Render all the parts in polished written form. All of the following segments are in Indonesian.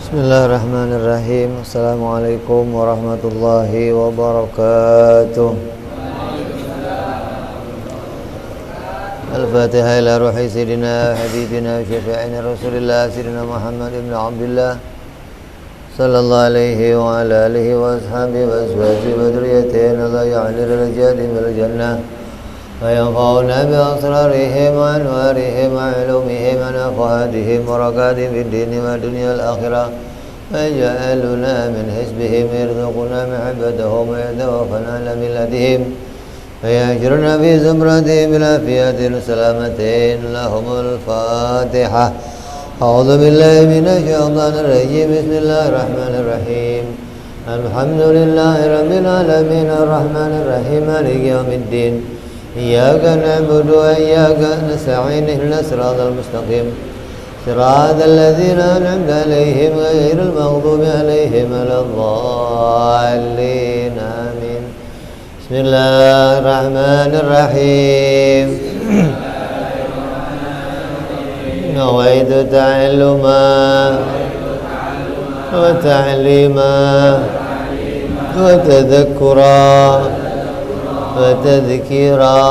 Bismillahirrahmanirrahim. Assalamualaikum warahmatullahi wabarakatuh. Al-Fatihah ila ruhi sayyidina habibina syafi'ina Rasulillah sayyidina Muhammad ibn Abdullah sallallahu alaihi wa ala alihi wa ashabihi wa azwajihi wa dhurriyyatihi la ya'lir al-jadi bil jannah wa yanfa'una bi asrarihim wa anwarihim wa ulumihim wa nafahadihim wa rakadihim fid dini wa dunya al-akhirah wa yaj'aluna min hisbihim yarzuquna mahabbatahum wa yatawaffana ala millatihim wa yajruna fi zumratihim bila fiyatin salamatin lahumul fatihah. A'udzu billahi minasy syaithanir rajim. Bismillahirrahmanirrahim. Alhamdulillahi rabbil alamin arrahmanir rahim maliki yaumiddin. Iyyaka na'budu wa iyyaka nasta'in ihdinas siratal mustaqim. Siratal ladzina an'amta 'alaihim ghairil maghdubi 'alaihim waladdallin. Amin. Bismillahirrahmanirrahim. Nawaitu ta'alluma wa ta'lima wa tadhakkura wa tadhkira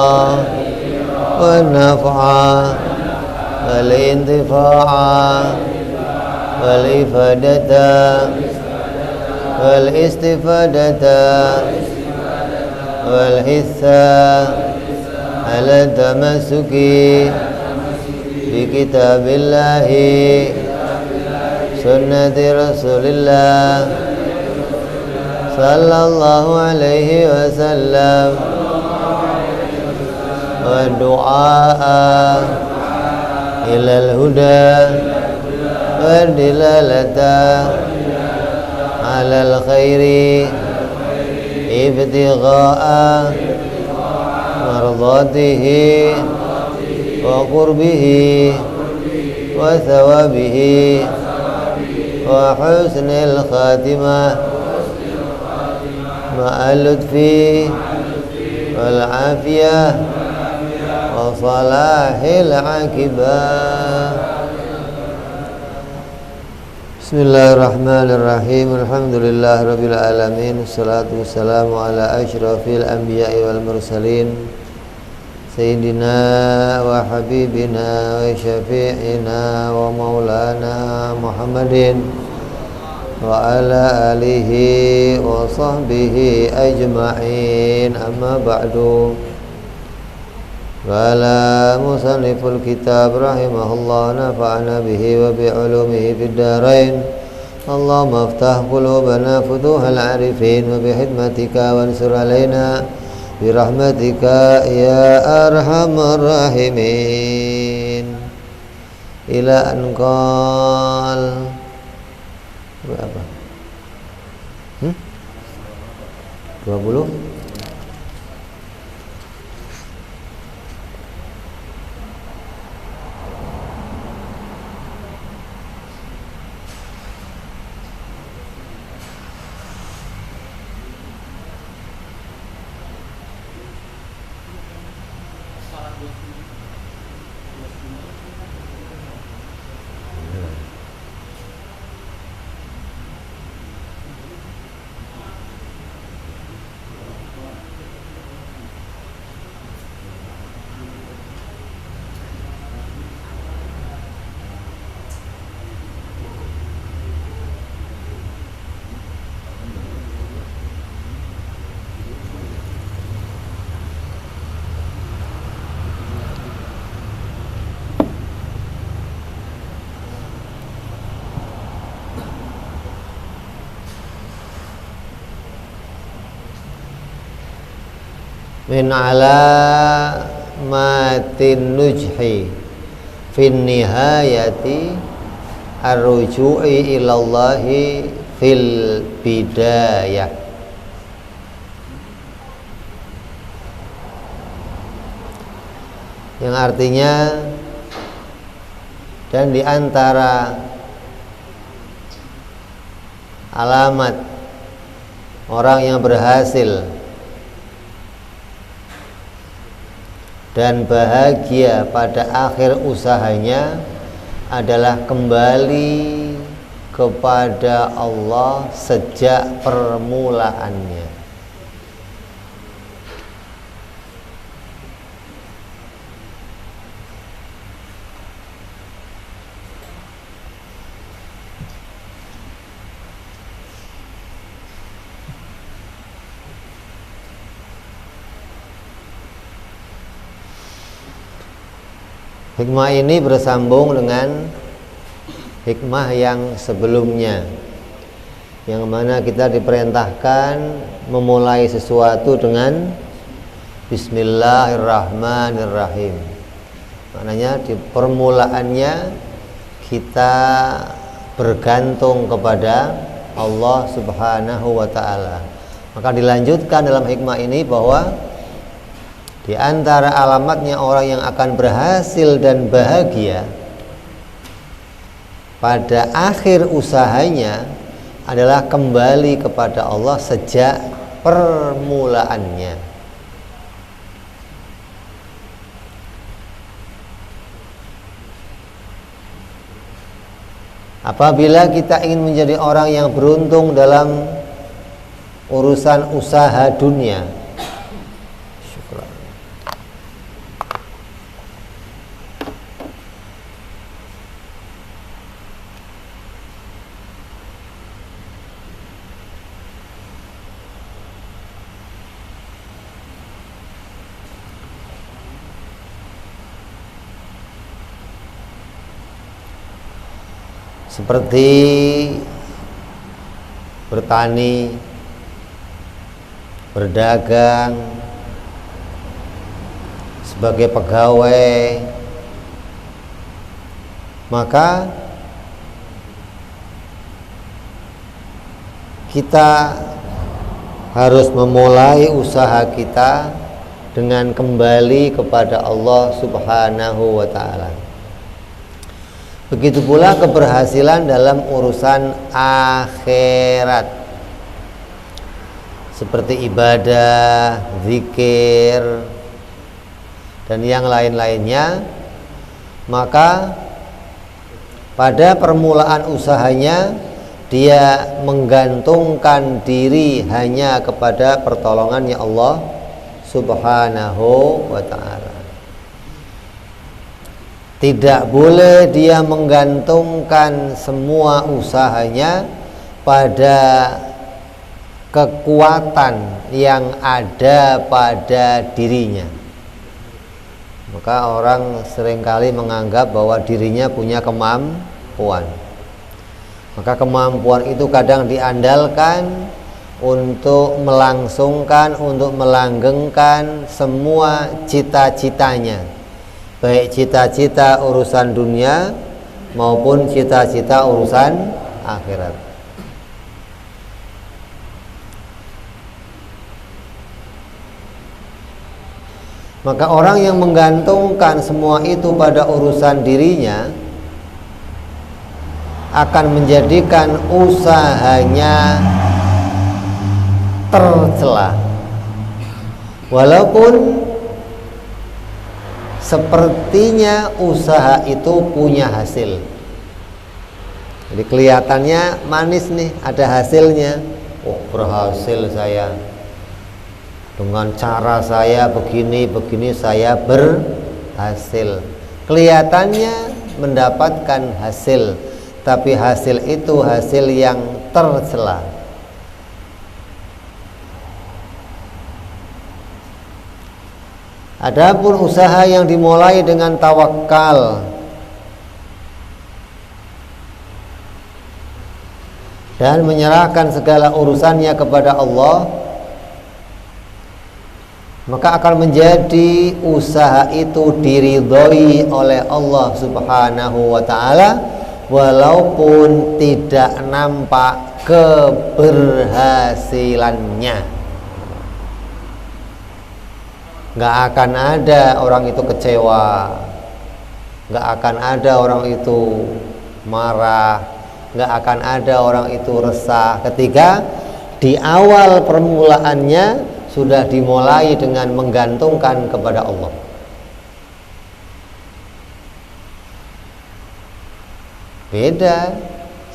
wa naf'a wal intifa'a wal ifadata wal istifadata wal hissa ala tamassuki bi kitabillahi sunnati rasulillah sallallahu alaihi wasallam wa du'a ilal huda wa dilalata alal khairi ibtigha'a mardatihi wa qurbihi wa thawabihi wa husnil khatimah ma'al lutfi wal afiyah wa salahil aqibah. Bismillahirrahmanirrahim. Alhamdulillah rabbil alamin. Wassalatu wassalamu ala asyrafil anbiya'i wal mursalin sayyidina wa habibina wa syafi'ina wa maulana Muhammadin wa ala alihi wa sahbihi ajma'in. Amma ba'du. Qala musanniful kitab rahimahullah nafa'ana bihi wa bi'ulumihi fid darain. Allahumma aftah qulubana futuhal arifin wa bihidmatika wansur alaina birahmatika ya arhamar rahimin. Ila anqal berapa? 20. Min alamatin nujhi fin nihayati ar-ruju'i ilallahi fil bidayah. Yang artinya, dan di antara alamat orang yang berhasil dan bahagia pada akhir usahanya adalah kembali kepada Allah sejak permulaannya. Hikmah ini bersambung dengan hikmah yang sebelumnya, yang mana kita diperintahkan memulai sesuatu dengan Bismillahirrahmanirrahim. Maknanya di permulaannya kita bergantung kepada Allah Subhanahu wa ta'ala. Maka dilanjutkan dalam hikmah ini bahwa di antara alamatnya orang yang akan berhasil dan bahagia pada akhir usahanya adalah kembali kepada Allah sejak permulaannya. Apabila kita ingin menjadi orang yang beruntung dalam urusan usaha dunia, seperti bertani, berdagang, sebagai pegawai, maka kita harus memulai usaha kita dengan kembali kepada Allah Subhanahu wa ta'ala. Begitu pula keberhasilan dalam urusan akhirat, seperti ibadah, zikir, dan yang lain-lainnya. Maka pada permulaan usahanya dia menggantungkan diri hanya kepada pertolongannya Allah Subhanahu wa ta'ala. Tidak boleh dia menggantungkan semua usahanya pada kekuatan yang ada pada dirinya. Maka orang seringkali menganggap bahwa dirinya punya kemampuan. Maka kemampuan itu kadang diandalkan untuk melangsungkan, untuk melanggengkan semua cita-citanya, baik cita-cita urusan dunia maupun cita-cita urusan akhirat. Maka orang yang menggantungkan semua itu pada urusan dirinya akan menjadikan usahanya tercela, walaupun sepertinya usaha itu punya hasil. Jadi kelihatannya manis nih, ada hasilnya. Oh, berhasil saya, dengan cara saya begini saya berhasil. Kelihatannya mendapatkan hasil, tapi hasil itu hasil yang tercela. Adapun usaha yang dimulai dengan tawakal dan menyerahkan segala urusannya kepada Allah, maka akan menjadi usaha itu diridhoi oleh Allah Subhanahu wa ta'ala, walaupun tidak nampak keberhasilannya. Nggak akan ada orang itu kecewa, nggak akan ada orang itu marah, nggak akan ada orang itu resah ketika di awal permulaannya sudah dimulai dengan menggantungkan kepada Allah. Beda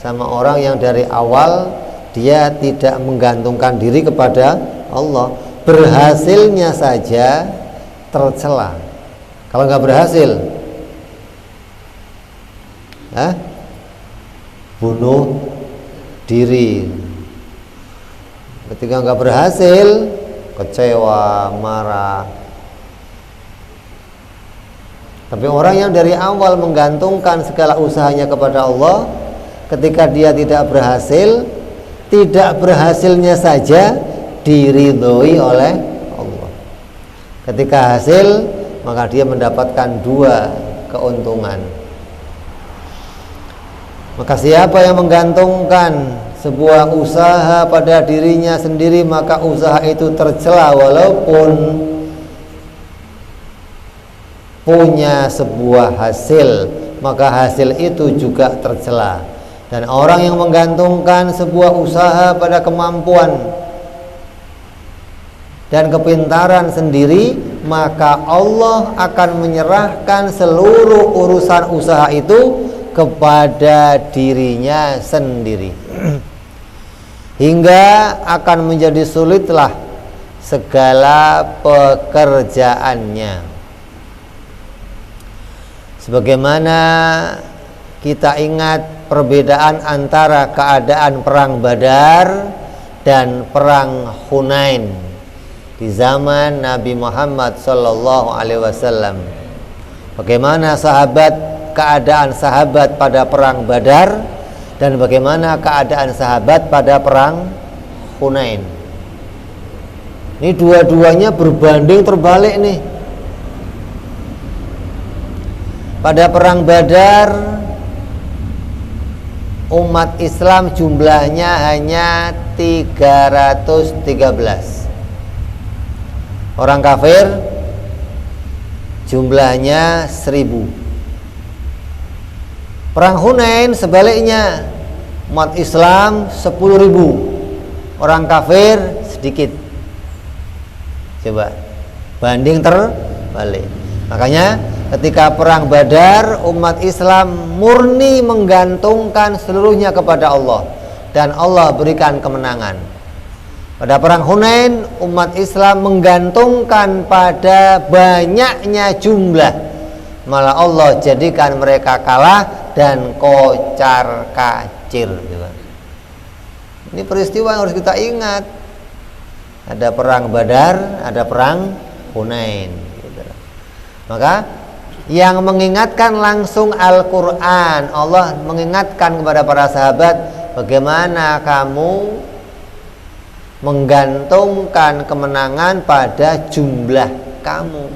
sama orang yang dari awal dia tidak menggantungkan diri kepada Allah. Berhasilnya saja tercela. Kalau nggak berhasil, bunuh diri. Ketika nggak berhasil, kecewa, marah. Tapi orang yang dari awal menggantungkan segala usahanya kepada Allah, ketika dia tidak berhasil, tidak berhasilnya saja diridhoi oleh Allah. Ketika hasil, maka dia mendapatkan 2 keuntungan. Maka siapa yang menggantungkan sebuah usaha pada dirinya sendiri, maka usaha itu tercela walaupun punya sebuah hasil, maka hasil itu juga tercela. Dan orang yang menggantungkan sebuah usaha pada kemampuan dan kepintaran sendiri, maka Allah akan menyerahkan seluruh urusan usaha itu kepada dirinya sendiri. Hingga akan menjadi sulitlah segala pekerjaannya. Sebagaimana kita ingat perbedaan antara keadaan perang Badar dan perang Hunain di zaman Nabi Muhammad sallallahu alaihi wasallam. Bagaimana keadaan sahabat pada perang Badar dan bagaimana keadaan sahabat pada perang Hunain. Ini dua-duanya berbanding terbalik nih. Pada perang Badar, umat Islam jumlahnya hanya 313. Orang kafir jumlahnya 1000. Perang Hunain sebaliknya, umat Islam 10.000, orang kafir sedikit. Coba banding terbalik. Makanya ketika perang Badar, umat Islam murni menggantungkan seluruhnya kepada Allah dan Allah berikan kemenangan. Pada perang Hunain, umat Islam menggantungkan pada banyaknya jumlah, malah Allah jadikan mereka kalah dan kocar kacir. Ini peristiwa yang harus kita ingat. Ada perang Badar, ada perang Hunain. Maka yang mengingatkan langsung Al-Quran, Allah mengingatkan kepada para sahabat, bagaimana kamu menggantungkan kemenangan pada jumlah kamu,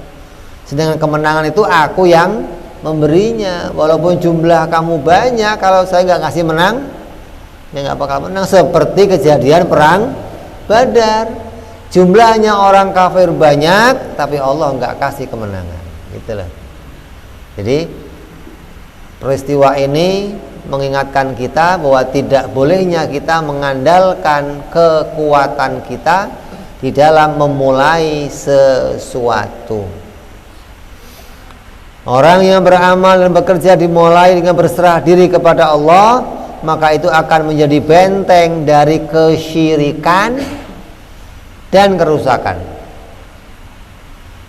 sedangkan kemenangan itu aku yang memberinya. Walaupun jumlah kamu banyak, kalau saya nggak ngasih menang, ya nggak bakal menang. Seperti kejadian perang Badar, jumlahnya orang kafir banyak, tapi Allah nggak kasih kemenangan, gitulah. Jadi peristiwa ini mengingatkan kita bahwa tidak bolehnya kita mengandalkan kekuatan kita di dalam memulai sesuatu. Orang yang beramal dan bekerja dimulai dengan berserah diri kepada Allah, maka itu akan menjadi benteng dari kesyirikan dan kerusakan.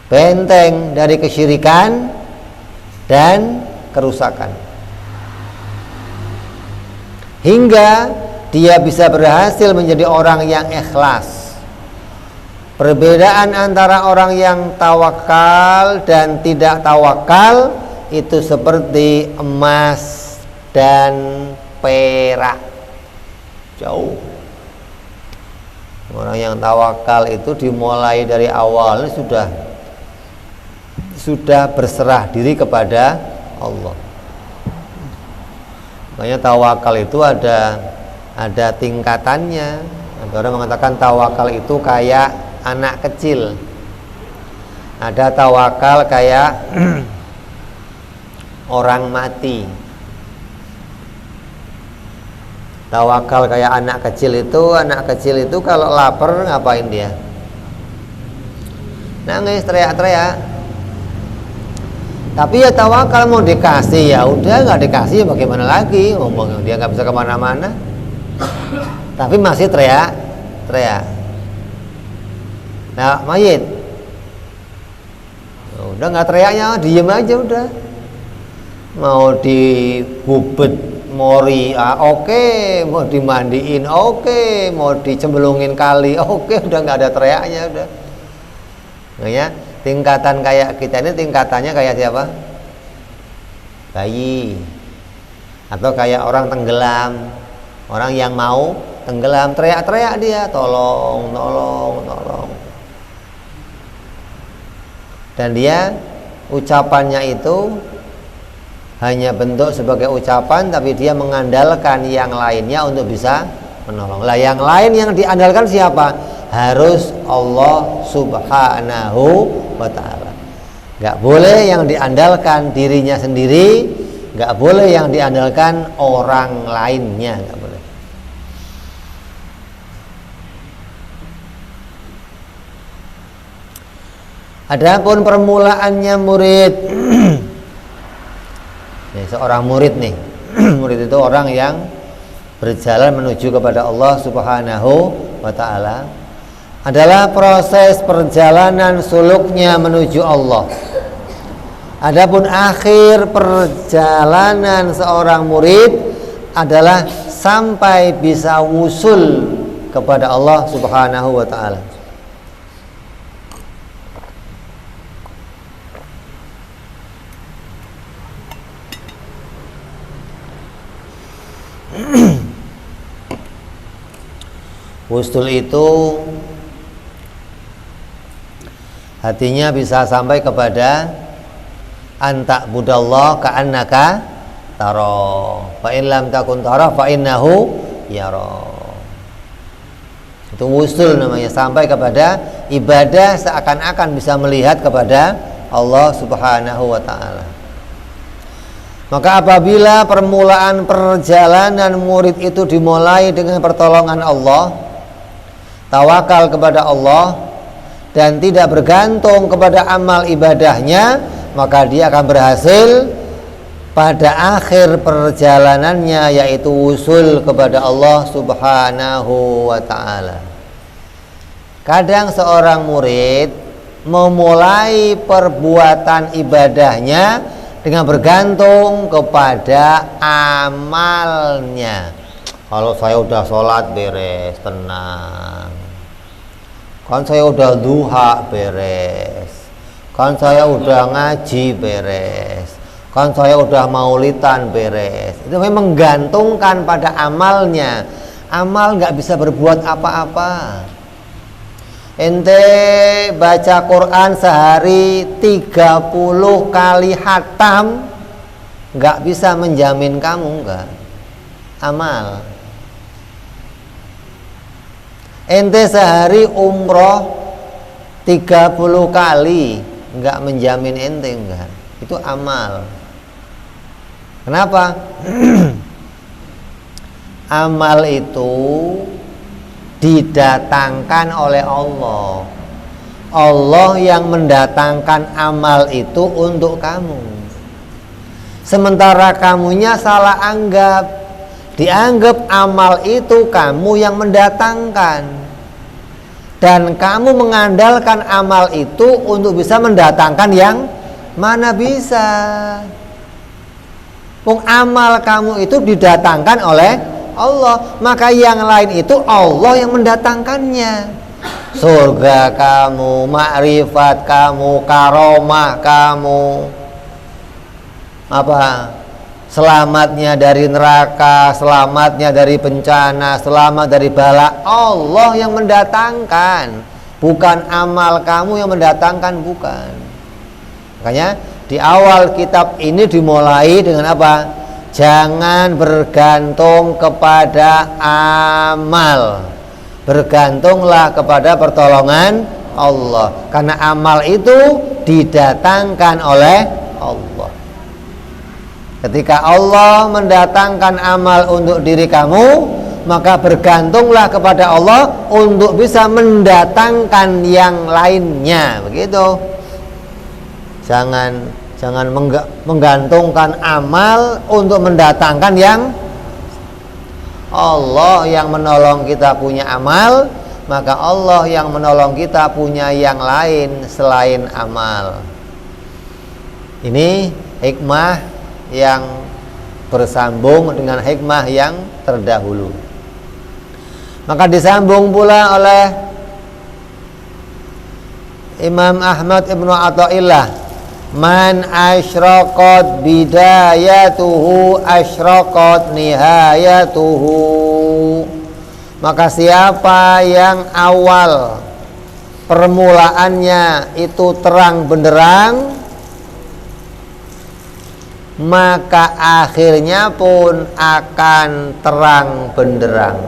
Benteng dari kesyirikan dan kerusakan, hingga dia bisa berhasil menjadi orang yang ikhlas. Perbedaan antara orang yang tawakal dan tidak tawakal itu seperti emas dan perak, jauh. Orang yang tawakal itu dimulai dari awal sudah berserah diri kepada Allah. Makanya tawakal itu ada tingkatannya. Ada orang mengatakan tawakal itu kayak anak kecil. Ada tawakal kayak orang mati. Tawakal kayak anak kecil itu kalau lapar ngapain dia? Nangis, teriak-teriak. Tapi ya tawakal, mau dikasih ya udah, nggak dikasih ya bagaimana lagi, ngomong dia nggak bisa kemana-mana. Tapi masih teriak. Nah mayit, udah nggak teriaknya, diem aja udah. Mau dibubet mori, oke. Mau dimandiin, oke. Mau dicemplungin kali, oke. Udah nggak ada teriaknya udah. Makanya tingkatan kayak kita ini tingkatannya kayak siapa? Bayi, atau kayak orang tenggelam, orang yang mau tenggelam, teriak-teriak dia, tolong. Dan dia ucapannya itu hanya bentuk sebagai ucapan, tapi dia mengandalkan yang lainnya untuk bisa menolong. Lah yang lain yang diandalkan siapa? Harus Allah Subhanahu wa ta'ala. Gak boleh yang diandalkan dirinya sendiri, gak boleh yang diandalkan orang lainnya, gak boleh. Adapun permulaannya murid, seorang murid nih, murid itu orang yang berjalan menuju kepada Allah Subhanahu wa ta'ala, adalah proses perjalanan suluknya menuju Allah. Adapun akhir perjalanan seorang murid adalah sampai bisa wusul kepada Allah Subhanahu wa ta'ala. Wusul itu hatinya bisa sampai kepada antak budallah ka'annaka tara, fa in lam takun tara fa innahu yara. Itu wusul namanya, sampai kepada ibadah seakan-akan bisa melihat kepada Allah Subhanahu wa ta'ala. Maka apabila permulaan perjalanan murid itu dimulai dengan pertolongan Allah, tawakal kepada Allah, dan tidak bergantung kepada amal ibadahnya, maka dia akan berhasil pada akhir perjalanannya, yaitu wusul kepada Allah Subhanahu wa ta'ala. Kadang seorang murid memulai perbuatan ibadahnya dengan bergantung kepada amalnya. Kalau saya udah sholat beres, tenang. Kan saya udah duha beres, kan saya udah ngaji beres, kan saya udah maulidan beres. Itu memang menggantungkan pada amalnya. Amal nggak bisa berbuat apa-apa. Ente baca Quran sehari 30 kali khatam, nggak bisa menjamin kamu nggak amal. Ente sehari umroh 30 kali, enggak menjamin ente, enggak. Itu amal. Kenapa? Amal itu didatangkan oleh Allah. Allah yang mendatangkan amal itu untuk kamu. Sementara kamunya salah anggap. Dianggap amal itu kamu yang mendatangkan, dan kamu mengandalkan amal itu untuk bisa mendatangkan yang mana bisa. Amal kamu itu didatangkan oleh Allah, maka yang lain itu Allah yang mendatangkannya. Surga kamu, makrifat kamu, karomah kamu, selamatnya dari neraka, selamatnya dari bencana, selamat dari bala, Allah yang mendatangkan, bukan amal kamu yang mendatangkan, bukan. Makanya di awal kitab ini dimulai dengan apa? Jangan bergantung kepada amal, bergantunglah kepada pertolongan Allah, karena amal itu didatangkan oleh Allah. Ketika Allah mendatangkan amal untuk diri kamu, maka bergantunglah kepada Allah untuk bisa mendatangkan yang lainnya. Begitu. Jangan Jangan menggantungkan amal untuk mendatangkan yang Allah yang menolong kita punya amal, maka Allah yang menolong kita punya yang lain selain amal. Ini hikmah yang bersambung dengan hikmah yang terdahulu. Maka disambung pula oleh Imam Ahmad Ibnu Athaillah, man asyraqat bidayatuhu asyraqat nihayatuhu. Maka siapa yang awal permulaannya itu terang benderang, maka akhirnya pun akan terang benderang.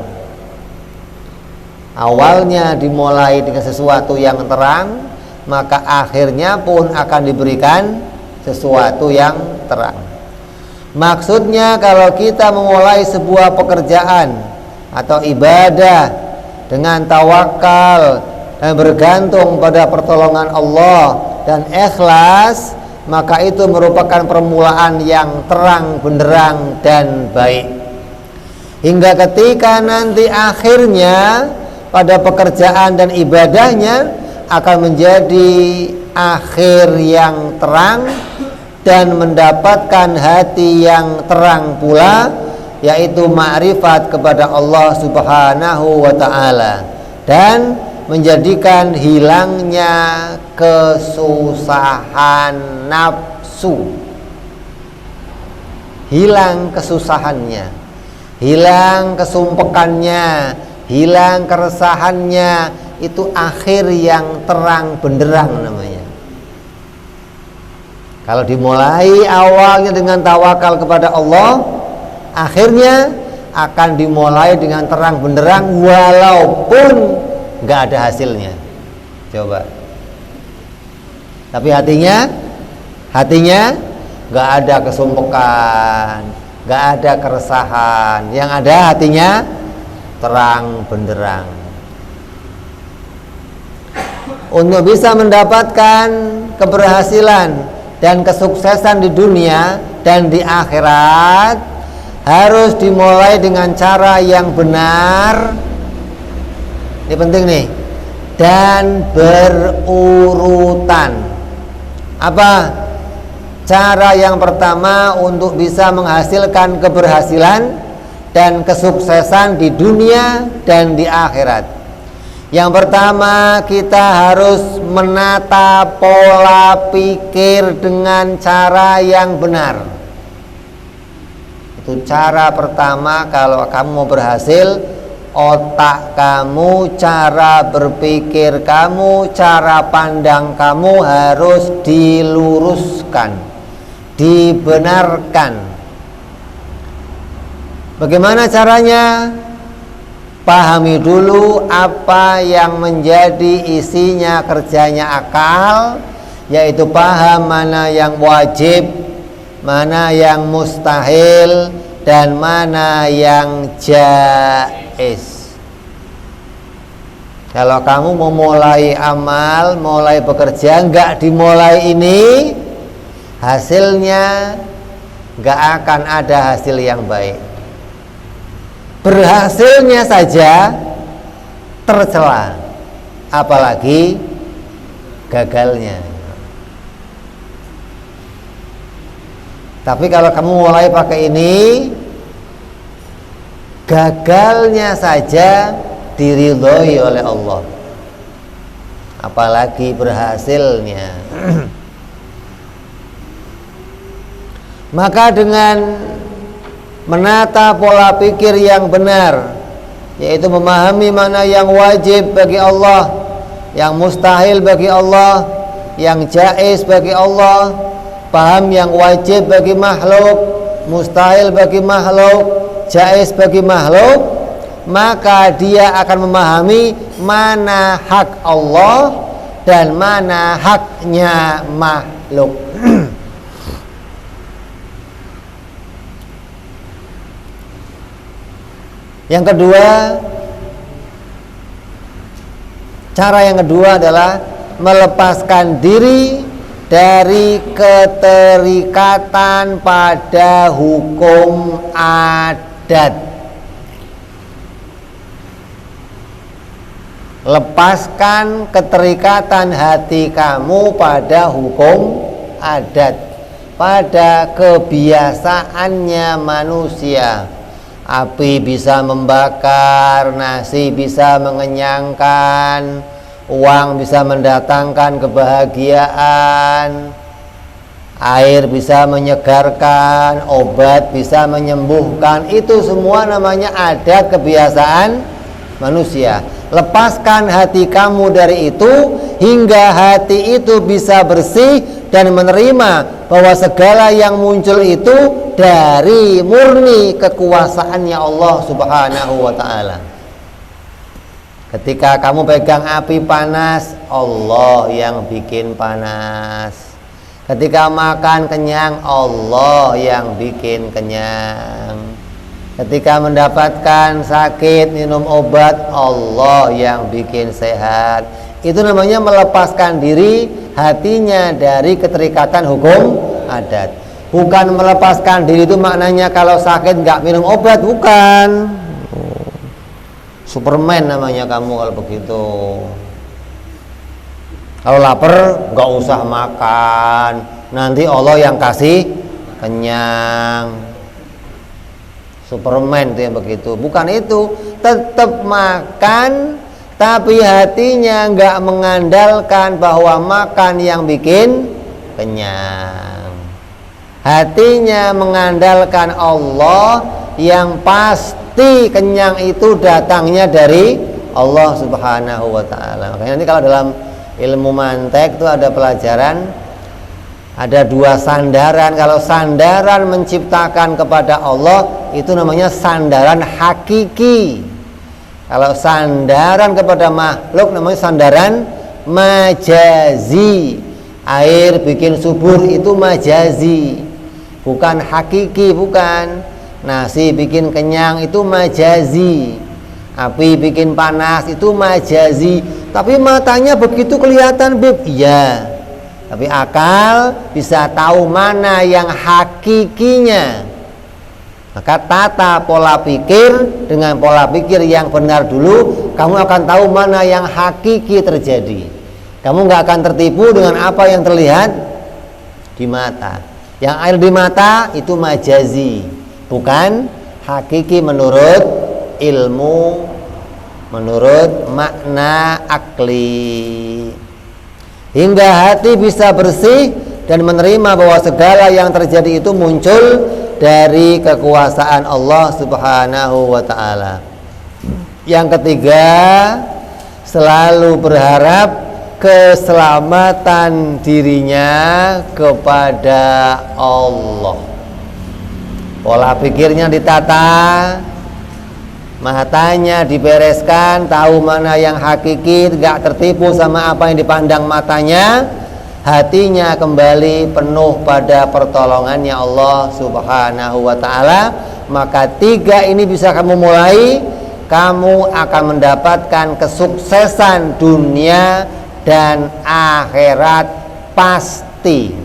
Awalnya dimulai dengan sesuatu yang terang, maka akhirnya pun akan diberikan sesuatu yang terang. Maksudnya kalau kita memulai sebuah pekerjaan atau ibadah dengan tawakal dan bergantung pada pertolongan Allah dan ikhlas, maka itu merupakan permulaan yang terang benderang dan baik. Hingga ketika nanti akhirnya pada pekerjaan dan ibadahnya akan menjadi akhir yang terang dan mendapatkan hati yang terang pula, yaitu ma'rifat kepada Allah Subhanahu wa ta'ala, dan menjadikan hilangnya kesusahan nafsu, hilang kesusahannya, hilang kesumpekannya, hilang keresahannya. Itu akhir yang terang benderang namanya. Kalau dimulai awalnya dengan tawakal kepada Allah, akhirnya akan dimulai dengan terang benderang walaupun nggak ada hasilnya. Coba. Tapi hatinya nggak ada kesumpekan, nggak ada keresahan. Yang ada hatinya terang benderang. Untuk bisa mendapatkan keberhasilan dan kesuksesan di dunia dan di akhirat, harus dimulai dengan cara yang benar. Ini penting nih. Dan berurutan. Apa? Cara yang pertama untuk bisa menghasilkan keberhasilan dan kesuksesan di dunia dan di akhirat. Yang pertama, kita harus menata pola pikir dengan cara yang benar. Itu cara pertama kalau kamu mau berhasil. Otak kamu, cara berpikir kamu, cara pandang kamu harus diluruskan, dibenarkan. Bagaimana caranya? Pahami dulu apa yang menjadi isinya kerjanya akal, yaitu paham mana yang wajib, mana yang mustahil, dan mana yang jaiz. Kalau kamu mau mulai amal, mulai bekerja, nggak dimulai ini, hasilnya nggak akan ada hasil yang baik. Berhasilnya saja tercela, apalagi gagalnya. Tapi kalau kamu mulai pakai ini, gagalnya saja diridhoi oleh Allah, apalagi berhasilnya. Maka dengan menata pola pikir yang benar, yaitu memahami mana yang wajib bagi Allah, yang mustahil bagi Allah, yang jaiz bagi Allah, paham yang wajib bagi makhluk, mustahil bagi makhluk, jaiz bagi makhluk, maka dia akan memahami mana hak Allah dan mana haknya makhluk. Yang kedua, cara yang kedua adalah melepaskan diri dari keterikatan pada hukum adat. Lepaskan keterikatan hati kamu pada hukum adat, pada kebiasaannya manusia. Api bisa membakar, nasi bisa mengenyangkan, uang bisa mendatangkan kebahagiaan, air bisa menyegarkan, obat bisa menyembuhkan. Itu semua namanya adat kebiasaan manusia. Lepaskan hati kamu dari itu hingga hati itu bisa bersih dan menerima bahwa segala yang muncul itu dari murni kekuasaannya Allah Subhanahu wa ta'ala. Ketika kamu pegang api panas, Allah yang bikin panas. Ketika makan kenyang, Allah yang bikin kenyang. Ketika mendapatkan sakit, minum obat, Allah yang bikin sehat. Itu namanya melepaskan diri hatinya dari keterikatan hukum adat. Bukan melepaskan diri itu maknanya kalau sakit nggak minum obat, bukan. Superman namanya kamu kalau begitu. Kalau lapar nggak usah makan, nanti Allah yang kasih kenyang. Superman itu yang begitu. Bukan itu, tetap makan tapi hatinya nggak mengandalkan bahwa makan yang bikin kenyang. Hatinya mengandalkan Allah yang pasti kenyang itu datangnya dari Allah Subhanahu wa ta'ala. Makanya nanti kalau dalam ilmu mantek itu ada pelajaran, ada dua sandaran. Kalau sandaran menciptakan kepada Allah itu namanya sandaran hakiki. Kalau sandaran kepada makhluk namanya sandaran majazi. Air bikin subur itu majazi, bukan hakiki, bukan. Nasi bikin kenyang itu majazi. Api bikin panas itu majazi. Tapi matanya begitu kelihatan, Bib. Iya. Tapi akal bisa tahu mana yang hakikinya. Maka tata pola pikir dengan pola pikir yang benar dulu, kamu akan tahu mana yang hakiki terjadi. Kamu nggak akan tertipu dengan apa yang terlihat di mata. Yang air di mata itu majazi, bukan hakiki menurut ilmu, menurut makna akli. Hingga hati bisa bersih dan menerima bahwa segala yang terjadi itu muncul dari kekuasaan Allah Subhanahu wa ta'ala. Yang ketiga, selalu berharap keselamatan dirinya kepada Allah. Pola pikirnya ditata, matanya dibereskan, tahu mana yang hakiki, gak tertipu sama apa yang dipandang matanya. Hatinya kembali penuh pada pertolongannya Allah Subhanahu wa ta'ala. Maka tiga ini bisa kamu mulai, kamu akan mendapatkan kesuksesan dunia dan akhirat pasti.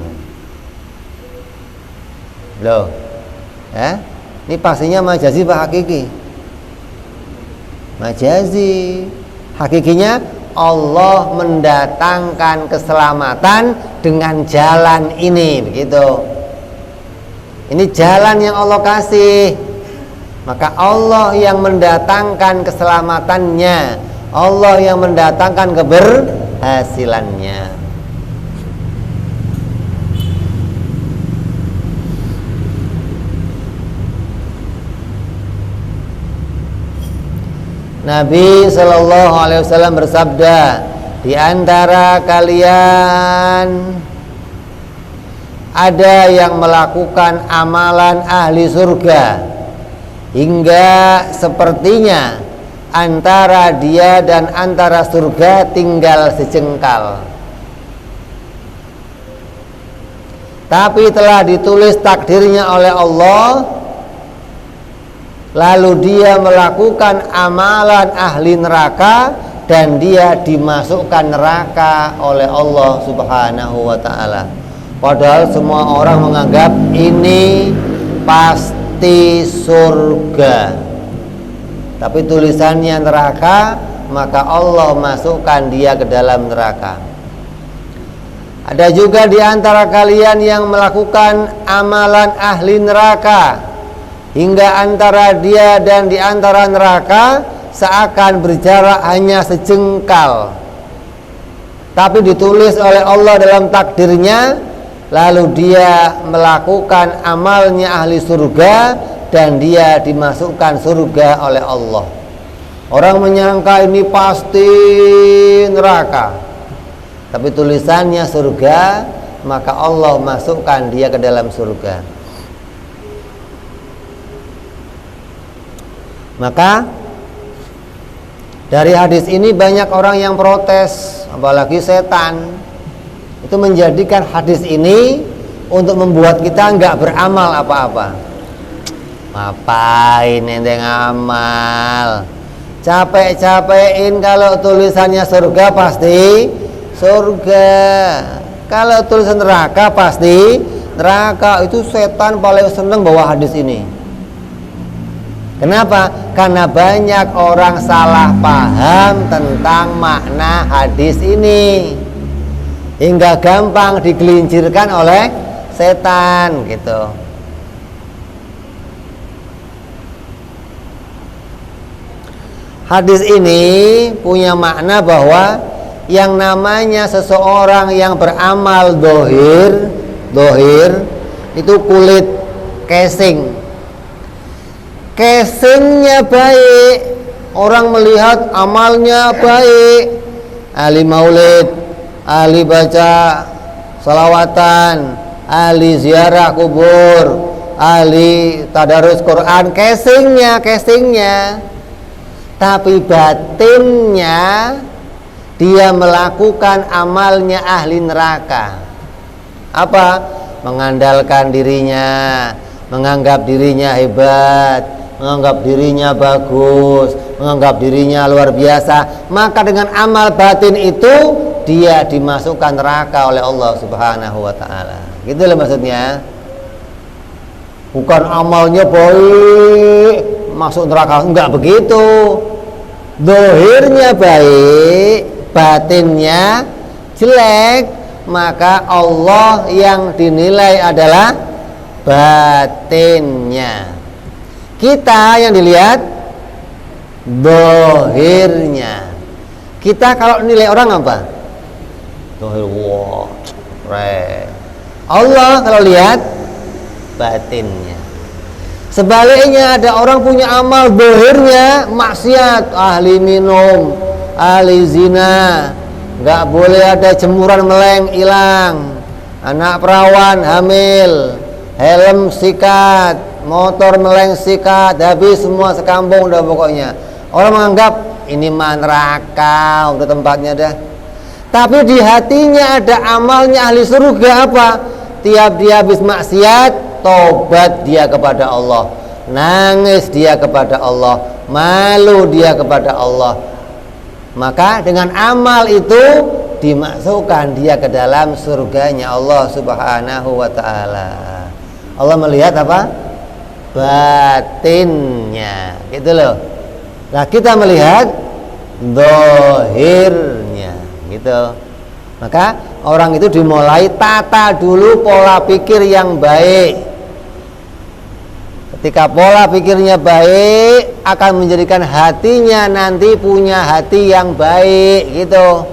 Loh, ini pastinya majazi apa hakiki? Majazi. Hakikinya Allah mendatangkan keselamatan dengan jalan ini, begitu. Ini jalan yang Allah kasih. Maka Allah yang mendatangkan keselamatannya, Allah yang mendatangkan keberhasilannya. Nabi Shallallahu Alaihi Wasallam bersabda, di antara kalian ada yang melakukan amalan ahli surga hingga sepertinya antara dia dan antara surga tinggal sejengkal, tapi telah ditulis takdirnya oleh Allah. Lalu dia melakukan amalan ahli neraka dan dia dimasukkan neraka oleh Allah Subhanahu wa ta'ala. Padahal semua orang menganggap ini pasti surga, tapi tulisannya neraka, maka Allah masukkan dia ke dalam neraka. Ada juga di antara kalian yang melakukan amalan ahli neraka, hingga antara dia dan di antara neraka seakan berjarak hanya sejengkal, tapi ditulis oleh Allah dalam takdirnya, lalu dia melakukan amalnya ahli surga dan dia dimasukkan surga oleh Allah. Orang menyangka ini pasti neraka, tapi tulisannya surga, maka Allah masukkan dia ke dalam surga. Maka dari hadis ini banyak orang yang protes, apalagi setan, itu menjadikan hadis ini untuk membuat kita nggak beramal apa-apa. Ngapain ente ngamal? Capek-capekin, kalau tulisannya surga pasti surga, kalau tulisan neraka pasti neraka. Itu setan paling seneng bawa hadis ini. Kenapa? Karena banyak orang salah paham tentang makna hadis ini, hingga gampang digelincirkan oleh setan gitu. Hadis ini punya makna bahwa yang namanya seseorang yang beramal dohir itu kulit casing. Casingnya baik, orang melihat amalnya baik, ahli maulid, ahli baca salawatan, ahli ziarah kubur, ahli tadarus Quran, casingnya, tapi batinnya dia melakukan amalnya ahli neraka. Apa? Mengandalkan dirinya, menganggap dirinya hebat, menganggap dirinya bagus, menganggap dirinya luar biasa. Maka dengan amal batin itu dia dimasukkan neraka oleh Allah Subhanahu wa ta'ala. Gitu loh maksudnya. Bukan amalnya baik masuk neraka, enggak begitu. Dohirnya baik, batinnya jelek, maka Allah yang dinilai adalah batinnya. Kita yang dilihat dohirnya. Kita kalau nilai orang apa? Dohir, wah, keren. Allah kalau lihat batinnya. Sebaliknya ada orang punya amal dohirnya maksiat, ahli minum, ahli zina, nggak boleh ada jemuran meleng hilang, anak perawan hamil, helm sikat, motor meleng sikat, habis semua sekampung udah pokoknya. Orang menganggap ini mah neraka, udah tempatnya dah. Tapi di hatinya ada amalnya ahli surga apa? Tiap dia habis maksiat, tobat dia kepada Allah, nangis dia kepada Allah, malu dia kepada Allah. Maka dengan amal itu dimasukkan dia ke dalam surganya Allah Subhanahu wa ta'ala. Allah melihat apa? Batinnya, gitu loh. Nah, kita melihat dohirnya, gitu. Maka orang itu dimulai tata dulu pola pikir yang baik. Ketika pola pikirnya baik, akan menjadikan hatinya nanti punya hati yang baik, gitu.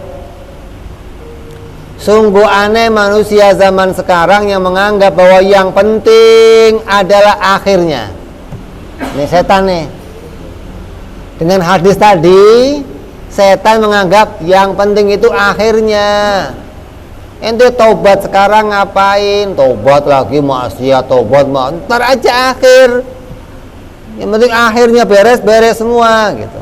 Sungguh aneh manusia zaman sekarang yang menganggap bahwa yang penting adalah akhirnya. Ini setan nih. Dengan hadis tadi, setan menganggap yang penting itu akhirnya. Ente tobat sekarang ngapain? Tobat lagi maksiat, tobat ntar aja akhir. Yang penting akhirnya beres-beres semua gitu.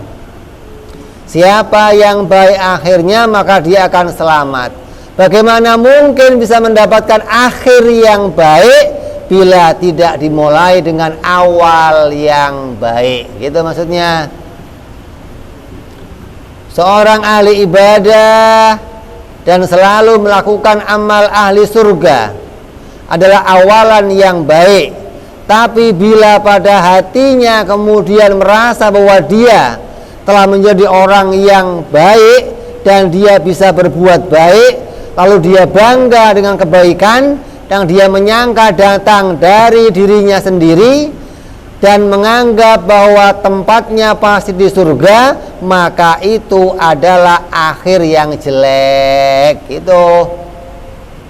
Siapa yang baik akhirnya maka dia akan selamat. Bagaimana mungkin bisa mendapatkan akhir yang baik bila tidak dimulai dengan awal yang baik? Gitu maksudnya. seorang ahli ibadah dan selalu melakukan amal ahli surga adalah awalan yang baik. Tapi bila pada hatinya kemudian merasa bahwa dia telah menjadi orang yang baik dan dia bisa berbuat baik, lalu dia bangga dengan kebaikan yang dia menyangka datang dari dirinya sendiri dan menganggap bahwa tempatnya pasti di surga, maka itu adalah akhir yang jelek. Itu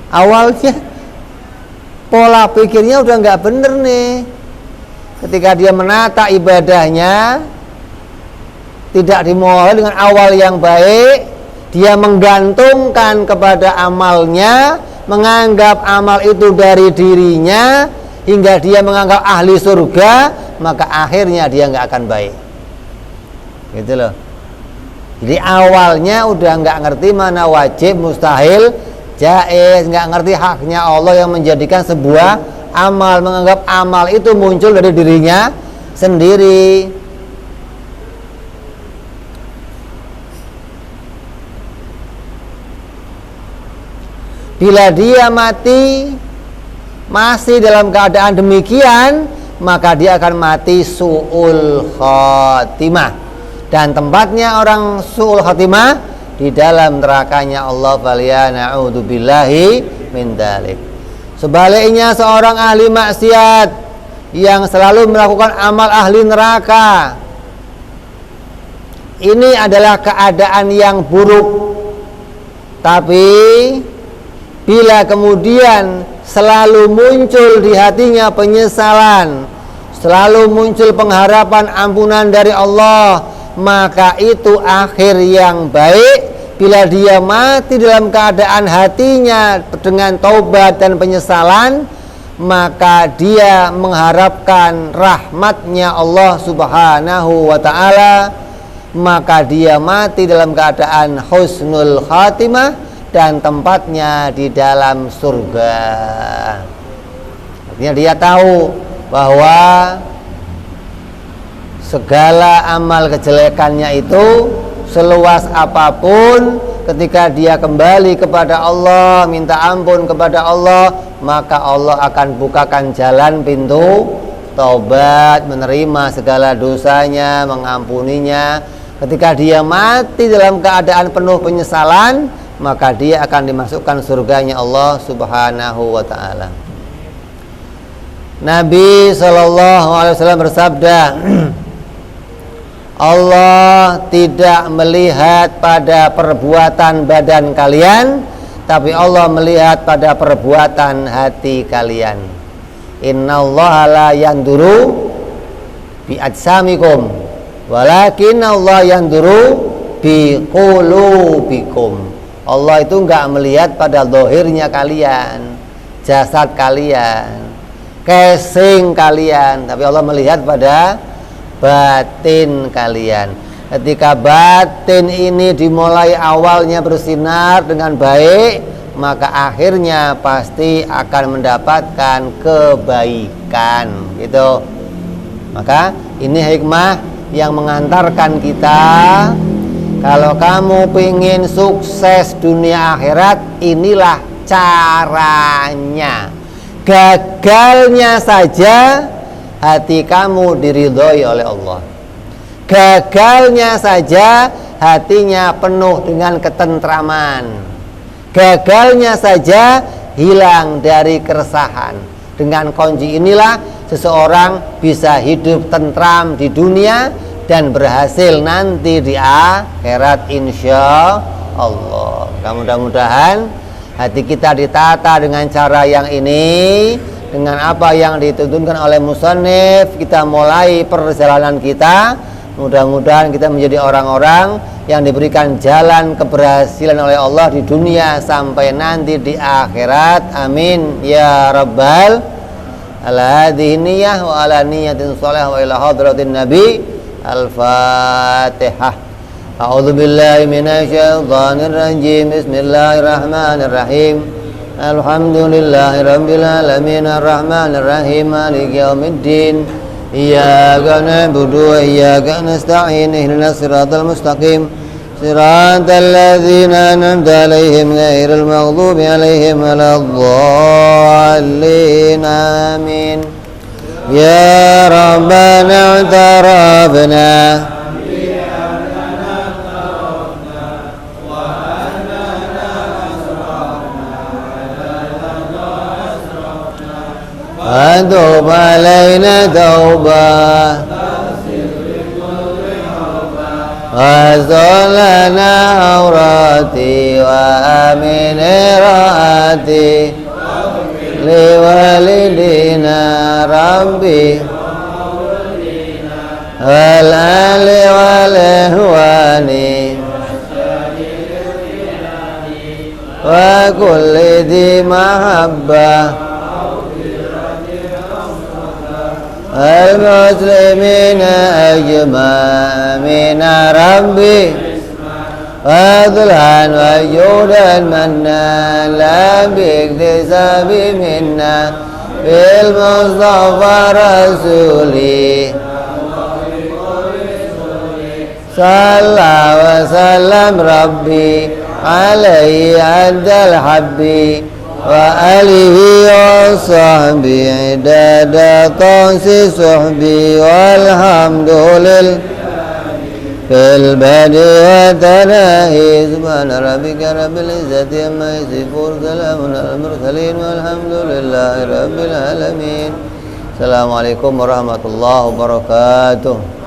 awalnya pola pikirnya udah nggak bener nih. Ketika dia menata ibadahnya tidak dimulai dengan awal yang baik, dia menggantungkan kepada amalnya, menganggap amal itu dari dirinya, hingga dia menganggap ahli surga, maka akhirnya dia nggak akan baik. Gitu loh. Jadi awalnya udah nggak ngerti mana wajib, mustahil, jaiz, nggak ngerti haknya Allah yang menjadikan sebuah amal, menganggap amal itu muncul dari dirinya sendiri. Bila dia mati masih dalam keadaan demikian, maka dia akan mati su'ul khatimah, dan tempatnya orang su'ul khatimah di dalam nerakanya Allah. Na'udzubillahi min dzalik. Sebaliknya seorang ahli maksiat yang selalu melakukan amal ahli neraka, ini adalah keadaan yang buruk. Tapi bila kemudian selalu muncul di hatinya penyesalan, selalu muncul pengharapan ampunan dari Allah, maka itu akhir yang baik. Bila dia mati dalam keadaan hatinya dengan taubat dan penyesalan, maka dia mengharapkan rahmatnya Allah subhanahu wa ta'ala, maka dia mati dalam keadaan husnul khatimah dan tempatnya di dalam surga. Artinya dia tahu bahwa segala amal kejelekannya itu seluas apapun, ketika dia kembali kepada Allah, minta ampun kepada Allah, maka Allah akan bukakan jalan pintu taubat, menerima segala dosanya, mengampuninya. Ketika dia mati dalam keadaan penuh penyesalan, maka dia akan dimasukkan surganya Allah subhanahu wa ta'ala. Nabi SAW bersabda, Allah tidak melihat pada perbuatan badan kalian, tapi Allah melihat pada perbuatan hati kalian. Innallaha la yanduru bi ajsamikum, walakin Allah yanduru bi qulubikum. Allah itu enggak melihat pada zahirnya kalian, jasad kalian, casing kalian, tapi Allah melihat pada batin kalian. Ketika batin ini dimulai awalnya bersinar dengan baik, maka akhirnya pasti akan mendapatkan kebaikan. Gitu. Maka ini hikmah yang mengantarkan kita, kalau kamu ingin sukses dunia akhirat, inilah caranya. Gagalnya saja hati kamu diridhoi oleh Allah. Gagalnya saja hatinya penuh dengan ketentraman. Gagalnya saja hilang dari keresahan. Dengan kunci inilah seseorang bisa hidup tentram di dunia dan berhasil nanti di akhirat, insya Allah. Mudah-mudahan hati kita ditata dengan cara yang ini, dengan apa yang dituntunkan oleh musannif. Kita mulai perjalanan kita, mudah-mudahan kita menjadi orang-orang yang diberikan jalan keberhasilan oleh Allah di dunia sampai nanti di akhirat. Amin ya rabbal ala hadhihi niyyah wa ala niyatin shalihah wa ila hadratin nabi. Al-Fatihah. A'udzu billahi minasyaitonir rajim. Bismillahirrahmanirrahim. Alhamdulillahi rabbil alamin arrahmanir rahim maliki yaumiddin. Iyyaka na'budu wa iyyaka nasta'in ihdinas siratal mustaqim صراط الذين أنعمت عليهم غير المغضوب عليهم ولا الضالين آمين يا ربنا اعترفنا وتب علينا توبة واستر لنا عوراتي وآمن رأتي لوالدينا ربي والآل والإخوان وكل ذي محبة المسلمين أجمعين ربي فضلا وجودا منا لا باكتساب منا بالمصطفى رسولي صلى وسلم ربي عليه عد الحبي وآله وصحبه عدد طاس صحبي والحمد لله في البدء والتناهي سبحان ربك رب العزة عما يصفون سلام على المرسلين والحمد لله رب العالمين. Assalamualaikum warahmatullahi wabarakatuh.